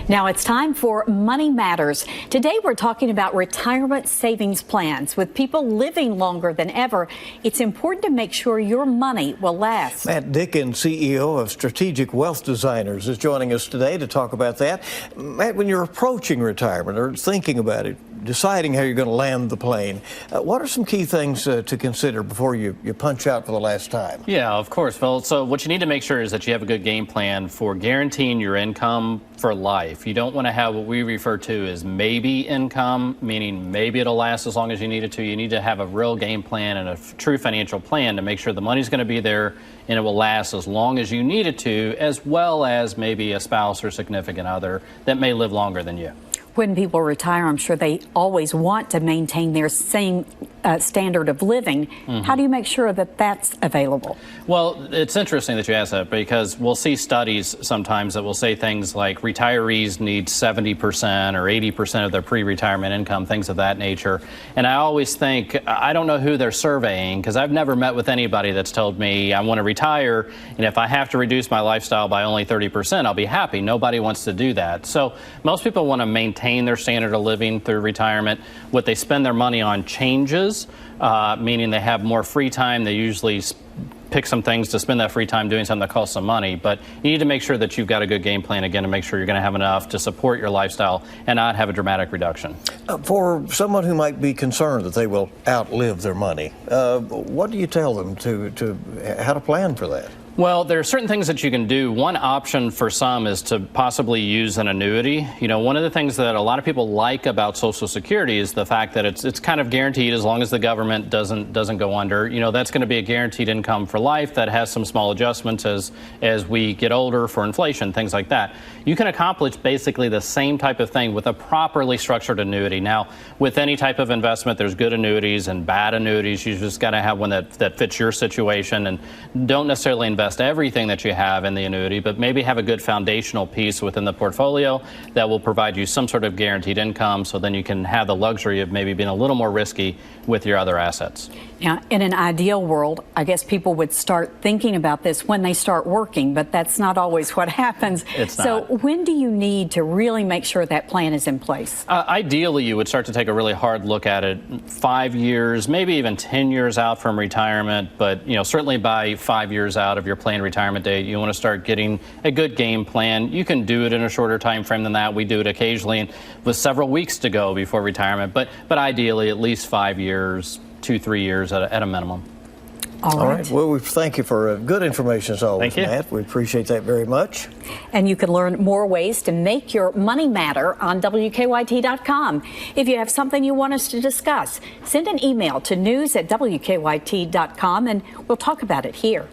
Now it's time for Money Matters. Today we're talking about retirement savings plans. With people living longer than ever, it's important to make sure your money will last. Matt Dicken, CEO of Strategic Wealth Designers, is joining us today to talk about that. Matt, when you're approaching retirement or thinking about it, deciding how you're going to land the plane, what are some key things to consider before you punch out for the last time? Yeah, of course, Phil. So what you need to make sure is that you have a good game plan for guaranteeing your income for life. You don't want to have what we refer to as maybe income, meaning maybe it'll last as long as you need it to. You need to have a real game plan and a true financial plan to make sure the money's going to be there and it will last as long as you need it to, as well as maybe a spouse or significant other that may live longer than you. When people retire, I'm sure they always want to maintain their same standard of living. How do you make sure that that's available? Well, it's interesting that you ask that, because we'll see studies sometimes that will say things like retirees need 70% or 80% of their pre-retirement income, things of that nature. And I always think, I don't know who they're surveying, because I've never met with anybody that's told me I want to retire, and if I have to reduce my lifestyle by only 30%, I'll be happy. Nobody wants to do that. So most people want to maintain their standard of living through retirement. What they spend their money on changes, meaning they have more free time. They usually pick some things to spend that free time doing something that costs some money. But you need to make sure that you've got a good game plan, again, to make sure you're going to have enough to support your lifestyle and not have a dramatic reduction. For someone who might be concerned that they will outlive their money, what do you tell them to how to plan for that? Well, there are certain things that you can do. One option for some is to possibly use an annuity. You know, one of the things that a lot of people like about Social Security is the fact that it's kind of guaranteed as long as the government doesn't go under. You know, that's going to be a guaranteed income for life that has some small adjustments as we get older for inflation, things like that. You can accomplish basically the same type of thing with a properly structured annuity. Now, with any type of investment, there's good annuities and bad annuities. You just got to have one that fits your situation, and don't necessarily invest everything that you have in the annuity, but maybe have a good foundational piece within the portfolio that will provide you some sort of guaranteed income, so then you can have the luxury of maybe being a little more risky with your other assets. Now, in an ideal world, I guess people would start thinking about this when they start working, but that's not always what happens. It's not. So when do you need to really make sure that plan is in place? Ideally, you would start to take a really hard look at it 5 years, maybe even 10 years out from retirement, but certainly by 5 years out of your planned retirement date, you want to start getting a good game plan. You can do it in a shorter time frame than that. We do it occasionally with several weeks to go before retirement, but ideally at least 5 years, 2-3 years at a minimum. All right. Well, we thank you for good information as always, Thank you. Matt. We appreciate that very much. And you can learn more ways to make your money matter on WKYT.com. If you have something you want us to discuss, send an email to news@WKYT.com and we'll talk about it here.